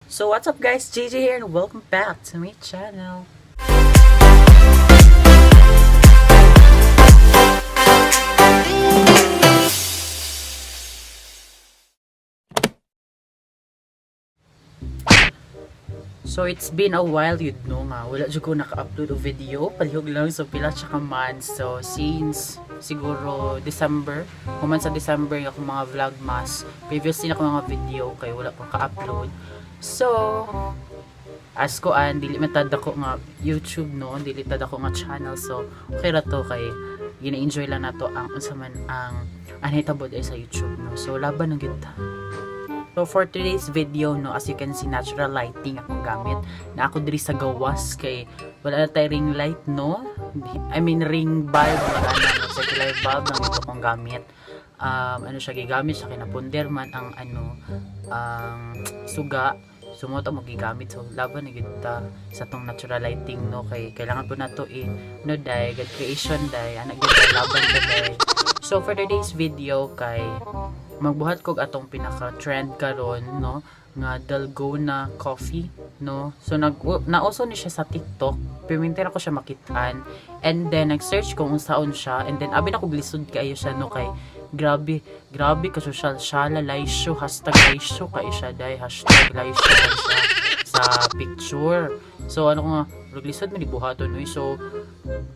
So what's up guys, JJ here and welcome back to my channel. So it's been a while yun no nga, wala dyan ko naka-upload o video, palihog lang sa pila tsaka months. So since siguro December, kuman sa December yung mga vlogmas, previously na ko mga video kay wala pang ka-upload. So as ko dili matad ako nga YouTube no, dili tad ako nga channel, so okay ra to kay gina-enjoy lang nato ang unsa man ang anhitabod ay sa YouTube no. So laban ng kita. So for today's video no, as you can see, natural lighting akong gamit na ako diri sa gawas kay wala na tayo ring light no. I mean ring bulb na circular bulb lang ito akong gamit. Ano siya gigamit siya kinapunder man ang suga. So mo to magigamit, so laban na kita sa tong natural lighting no, kay kailangan po nato no dai god creation dai ana gyud laban ta dai. So for today's video kay magbuhat kog atong pinaka trend karon no nga dalgona coffee no. So nauso ni siya sa TikTok, piminter ako siya makitaan, and then nag-search ko kung saon siya, and then abi na ko glisod kayo siya no, kay grabe ka social siya, laisyo, hashtag laisyo kay siya dai, hashtag laisyo siya sa picture. So ano ko nga glisod man dibuhaton uy. So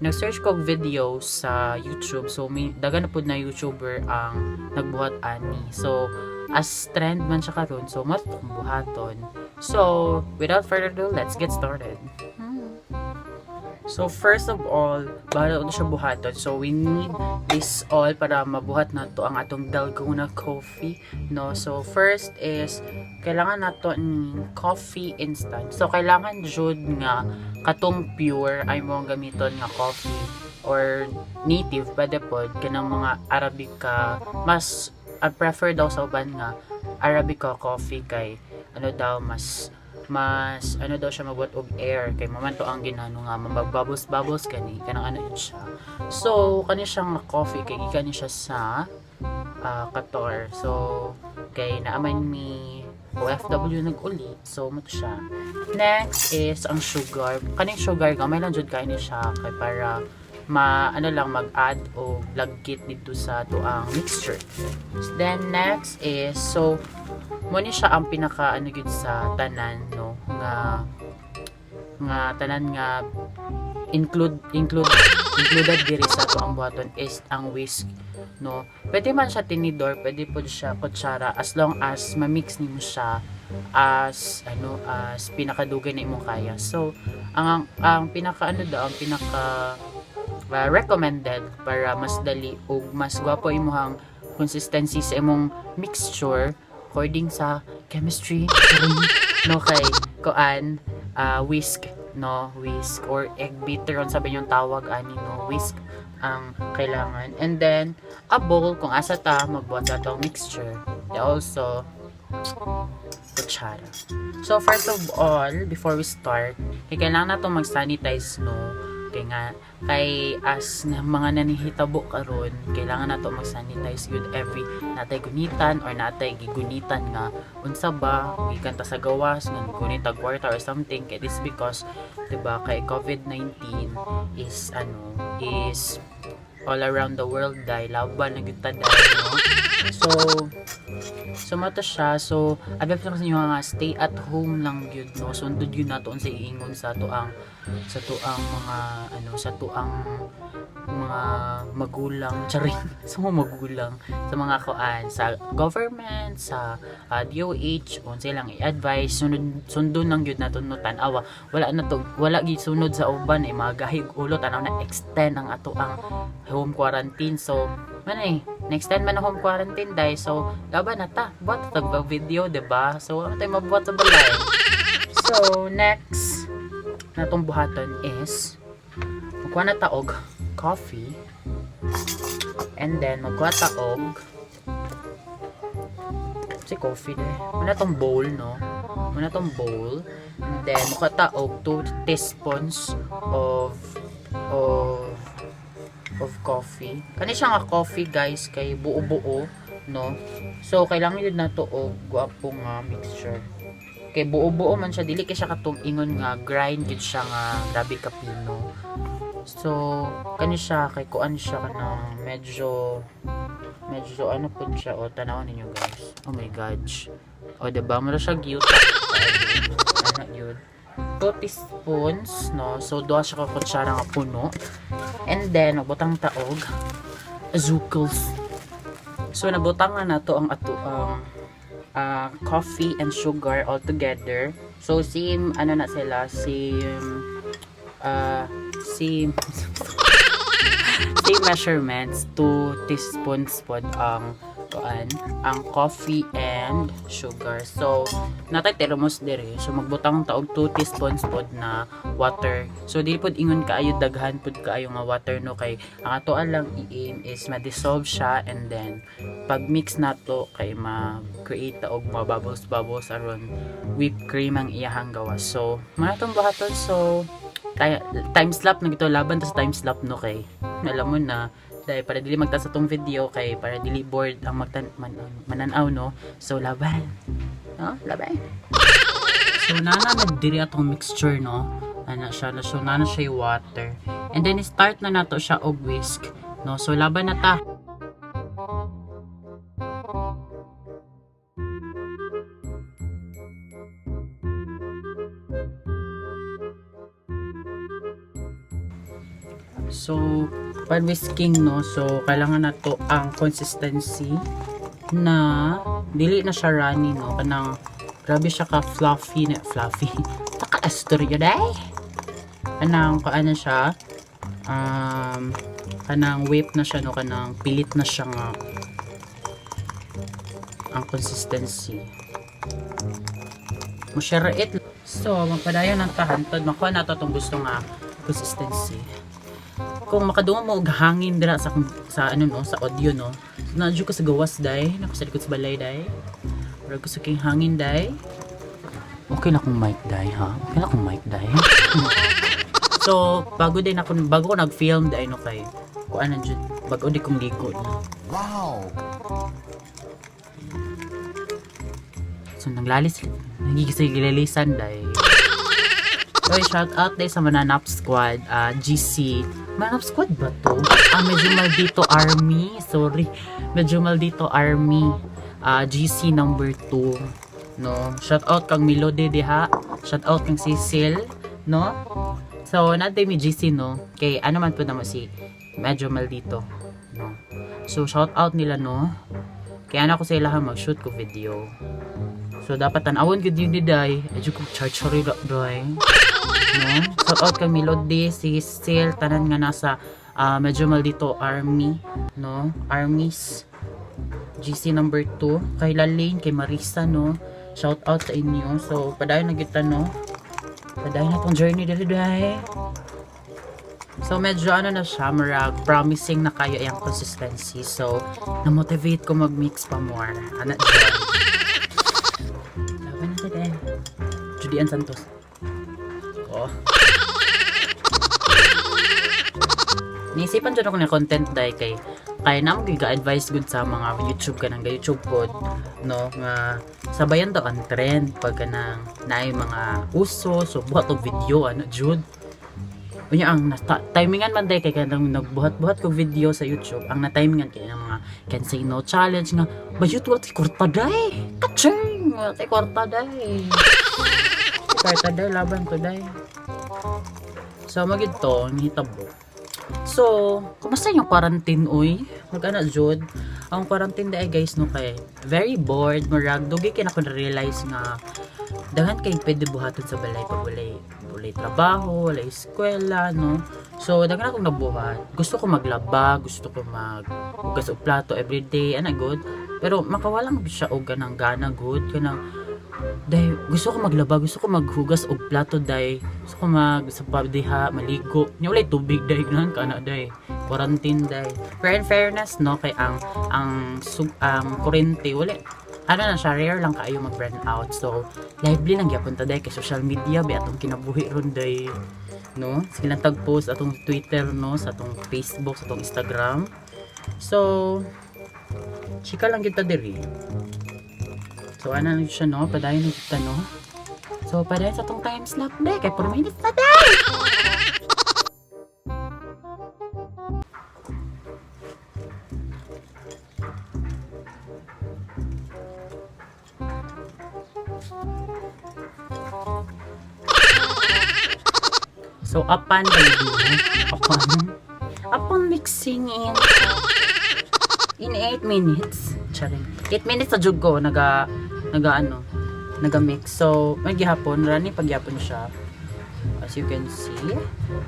nag-search ko video sa YouTube, so may dagan na pud na YouTuber ang nagbuhat ani. So as trend man siya karon, so mas buhaton. So without further ado, let's get started. So first of all, bago na siya buhaton, so we need this all para mabuhat na to ang atong dalgona coffee no. So first is kailangan nato ni coffee instant. So kailangan jud nga katong pure ay mo gamiton nga coffee or native pwede pod kanang mga Arabica. Mas prefer daw sa uban nga Arabica coffee kay ano daw mas ano daw siya mabuhat og air kay maman to ang ginano nga magbabubbles kani kanang ano yun siya. So kani siyang coffee kay gikan siya sa Qatar. So kay naaman mi OFW nag-uli, so mo siya. Next is ang sugar. Kaning sugar gamay lang jud kay ni siya kay para ano lang mag-add o lagkit dito sa tuang mixture. Then next is so mo ni siya ang pinaka ano gid sa tanan no nga tanan nga included diri sa tuang buhaton is ang whisk no. Pwede man siya tinidor, pwede po siya kutsara, as long as ma-mix nimo siya as pinakadugay na imong kaya. So ang pinaka ang pinaka recommended para mas dali o mas gwapo imong consistency sa imong mixture according sa chemistry no, kay whisk no, whisk or egg beater on sabi yung tawag ani no, whisk ang kailangan, and then a bowl kung asa ta magbuhat sa tong mixture, and also kutsara. So first of all, before we start, kailangan nato mag-sanitize no, kay as na mga nanihitabo karon, kailangan nato mag-sanitize good every natay gunitan or natay gigunitan nga unsa ba gikan ta sa gawas nga gunita kwarta or something. Kay this because diba kay COVID-19 is all around the world dahil laban na gyud ta no. So mata siya. So advice lang sa inyo nga stay at home lang gyud no, sundod gyud nato sa iingon sa tuang mga magulang charing sa mga magulang, sa mga sa government, sa DOH on silang i-advise sundon lang gyud nato no, tan-awa wala gid sunod sa uban magahig ulo tanaw na extend ang ato ang home quarantine. So next time man home quarantine dai, so laban na ta buhat tag video diba. So ano tayo mabuhat sa balay. So next natong buhaton is magkuha na taog coffee, and then magkuha taog si coffee muna tong bowl no, muna tong bowl, and then magkuha taog 2 teaspoons of coffee. Kani siya nga coffee guys kay buo-buo no. So kailangan yun na to og guwapo nga mixture. kay buo-buo man siya, dili kay siya katong ingon nga grind gid siya nga grabe kapino. So kani siya kay kuan siya kana medyo ano po siya, o tanawan ninyo guys. Oh my gosh. O diba mo siya cute. Ano yun? 2 teaspoons, no? So, 2 siya ka kutsara nga puno. And then, nagbutang taog. Azucals. So, nabutang nga na to ang ato coffee and sugar all together. So, same, ano na sila, same measurements, 2 teaspoons pod ang coffee and sugar. So natay termos diri, so magbutang taog 2 teaspoons pod na water. So dili pod ingon kaayo daghan pod kaayo nga water, no, kay ang atoan lang i-aim is ma-dissolve siya, and then pag mix nato kay ma-create taog mga bubbles aron whipped cream ang iyahang gawas. So muna tong buhaton. So kaya time slap na gito, laban ta sa time slap, no, kay alam mo na dahil para dili magta sa tong video, kay para dili board ang mananaw, no. So laban, no, laban. So nana na diri atong mixture, no, ana siya na, so nana siya water, and then start na nato siya og whisk, no. So laban na ta. So, pag whisking, no, so kailangan na to ang consistency na dili na siya runny, no, kanang grabe siya ka fluffy taka-astorya day, kanang kaano siya, kanang whip na siya, no, kanang pilit na siya nga ang consistency mo siya rait. So magpadayon ng tahantod, makuha na to itong gusto nga consistency. Kung makadungo mo og hangin dira sa ano, no, sa audio, no, nadyo ko sa gawas day, nako sa likod sa balay day, pero ko sa king hangin day. Okay na kung mic day, ha, okay na kung mic day. So bago ko nag-film day, no, kay kuan jud bago di kong ligo na. Wow. So naglalis, nagigilalisan day. So shout out day sa Mananap Squad, GC. Mananap Squad ba to? Medyo maldito army. Sorry. Medyo maldito army. GC number 2. No? Shout out kang Melody diha. Shout out kang Cecil. No? So, natin mi GC, no? Kay ano man po naman si medyo maldito. No? So, shout out nila, no? Kaya ana ko sa ilahan mag-shoot ko video. So, dapat tanawon gud yun diday. Adyo ko charge-charge day. No? Shout out kang Melody, Cecil, tanan nga nasa medyo maldito army, no? Armies. GC number 2. Kay Lalaine, kay Marisa, no? Shout out sa inyo. So, padayon na kita, no? Padayon na tong journey dali day. So, medyo ano na siya, marag promising na kayo yung consistency. So, na-motivate ko mag-mix pa more. Ano dyan? Laban na din. Judian Santos. Oh. Naisipan dyan ako na content dahil kaya naman giga-advise good sa mga YouTube ka ng YouTube pod, no, nga sabayan daw ang trend pag kanang naay mga uso, so buhat og video, ano jud. Unya ang timingan man day kay kanang nagbuhat-buhat ko video sa YouTube, ang na-timingan kay ng mga can say no challenge nga, ba YouTube ti kwarta day. Kaching, ti kwarta day. Kwarta day laban to day. So magid to nihitabo. So, kumusta yung quarantine, uy? Mag-ana jud. Ang quarantine day guys, no, kay very bored, murag dugi kay nako na-realize nga daghan kay pwede buhaton sa balay pag walay trabaho, walay eskwela, no. So, daghan akong nabuhat. Gusto ko maglaba, gusto ko maghugas og plato everyday, ana good. Pero makawala mo siya og ganang gana good, kanang dahil gusto ko maglaba, gusto ko maghugas og plato day, gusto ko sa diha maligo nya walay tubig day ganahan kana day quarantine day. Pero in fairness, no, kay ang kurente wala ano na siya, rare lang kaayo mag burn out. So lively lang gyapon ta day kay social media ba atong kinabuhi ron day, no, sila tag-post atong Twitter, no, sa atong Facebook, sa atong Instagram. So chika lang kita diri. So, ano siya, no? Padayon kita, no? So, pa sa tong time slap de. Kaya 4 minutes na day! So, upon mixing in 8 minutes. Charing. 8 minutes sa jug ko, naga-mix. So, may gihapon, rani pagyapon siya. As you can see,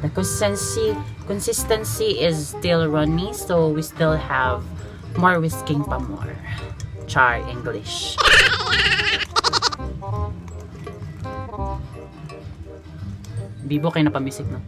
the consistency is still runny, so we still have more whisking pa more. Char English. Bibo kayo napamisik na.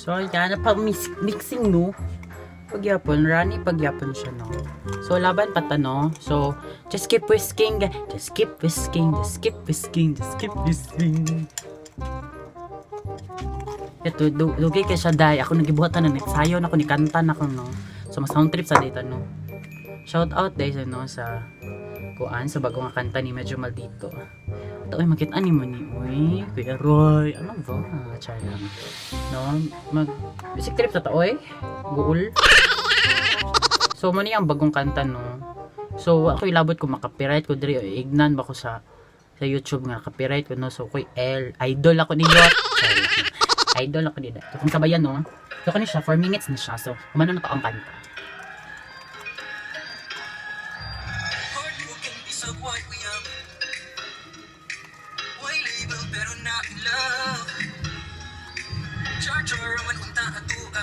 So, yan, mixing no. Pagyapon, rani pagyapon siya no. So, laban pata no. So, just keep whisking, just keep whisking, just keep whisking, just keep whisking. Ito, dugay kay siya day. Ako nagibuhatan na nagsayaw na ako, nikanta na ako no. So, mas sound trip sa data no. Shout out guys no sa kuan sa bagong kanta ni Medyo Maldito. Ito ay makita ni mo ni uy, Kuya Roy, ano ba? Char lang. No, music trip sa taoy, guul. So mo ni ang bagong kanta no. So ako ilabot ko makapiright ko diri ignan ba ko sa YouTube nga copyright ko no. So koy idol ako ni Yot. Idol ako ni Dad. So kung sabayan no. So kani siya 4 minutes na siya. So kumano na to ang kanta.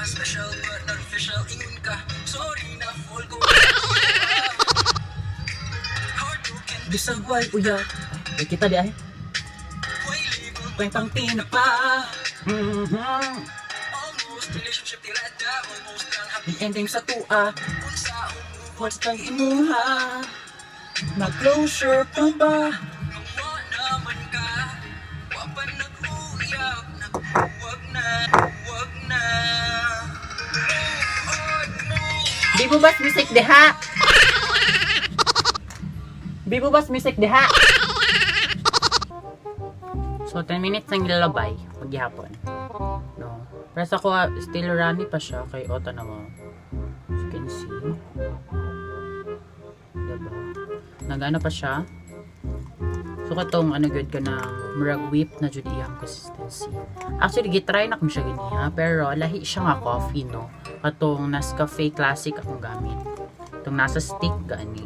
Special but not official, ingun ka. Sorry na fall ko. Hard to can Bisag way uya. Ay kita di ay. Kwentang tinapa. Almost relationship tirada, almost ang happy Ending sa tua. unsa What's kang imuha? Mag-closure pa ba? Wa naman ka. Wa pa nag-uyab, wag na. Bibubas music deha. Bibubas music deha. So 10 minutes ang nilalabay paghihapon. No. Pero sa ko still runny pa siya kay Ota na mo. As you can see. Diba? Nagana pa siya. So katong ano good ka na murag whip na jud iyang consistency. Actually gitry na ko siya ganiha pero lahi siya nga coffee no. Katong Nescafe Classic akong gamit. Itong nasa stick gani.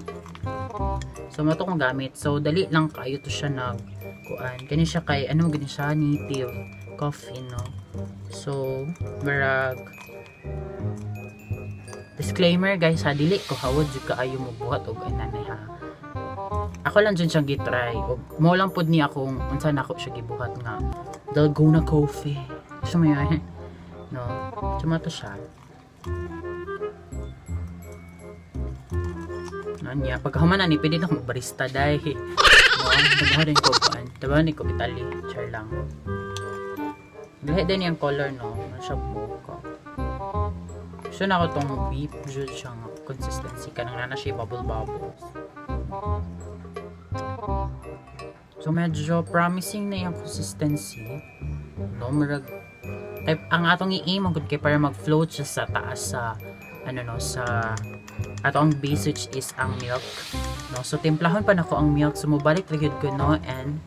So mo to kong gamit. So dali lang kayo to siya nag kuan. Kani siya kay ano gani siya native coffee no. So murag disclaimer guys ha, dili ko hawod jud kaayo mo buhat og ananay ha. Ako lang dyan siyang gitry. Mo lang pod ni akong unsa na ako siya gibuhat nga Dalgona Coffee. Gusto mo yun? No? Tsuma to siya. Nanya, pagkahuman na ni, pwede na akong barista dahil. No? Diba rin ko paan. Diba rin ko Italy. Char lang. Lahat din yung color, no? Nasa buka. Gusto na ako tong beef. Jud siyang consistency. Kanang na siya bubbles. So medyo promising na yung consistency. No, marag type ang atong i-aim gud kay para mag-float siya sa taas sa ano no sa atong base which is ang milk. No, so timplahon pa nako ang milk so mobalik ra gyud ko no and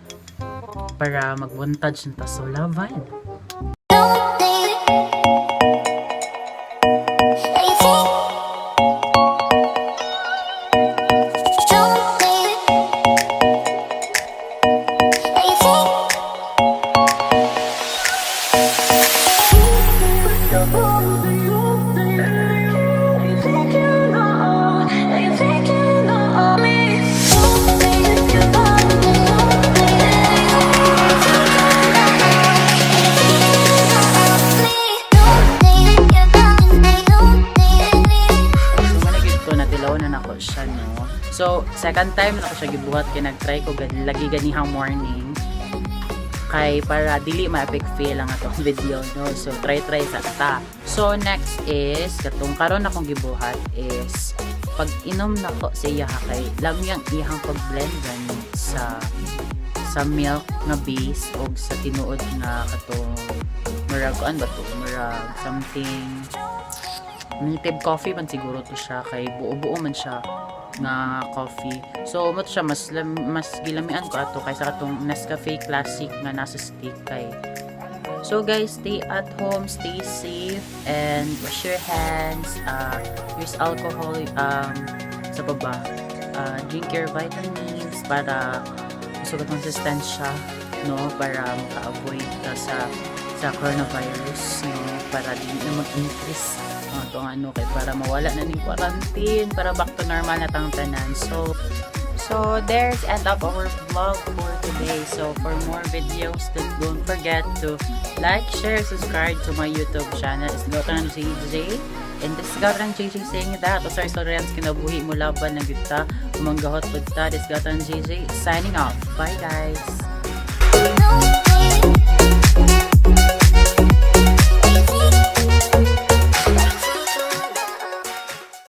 para magbuntad siya ta so lavan. So, second time na ako siya gibuhat kay nag-try ko lagi ganihang morning. Kay para dili ma-epic feel ang atong video, no? So, try sa ta. So, next is, katong karon akong gibuhat is, pag inom na ko sa iya kay lamyang iyang pag-blend gani sa milk nga base o sa tinuod nga katong murag kuan ba to? Murag something native coffee man siguro to siya kay buo-buo man siya nga coffee. So mo to siya mas gilamian ko ato kaysa katong Nescafe Classic nga nasa stick kay. So guys, stay at home, stay safe, and wash your hands, use alcohol, sa baba, drink your vitamins para gusto ka konsistensya, no, para maka-avoid ka sa coronavirus, no, para di na mag-increase itong ano, kay para mawala na ni quarantine, para back to normal na tang tanan. So there's end up our vlog for today. So for more videos, don't forget to like, share, subscribe to my YouTube channel. It's Gautan JJ. And this is Gautan JJ saying that. Sa historians kinabuhi mo laban ng gita, umanggahot pagta. This is Gautan JJ signing off. Bye guys.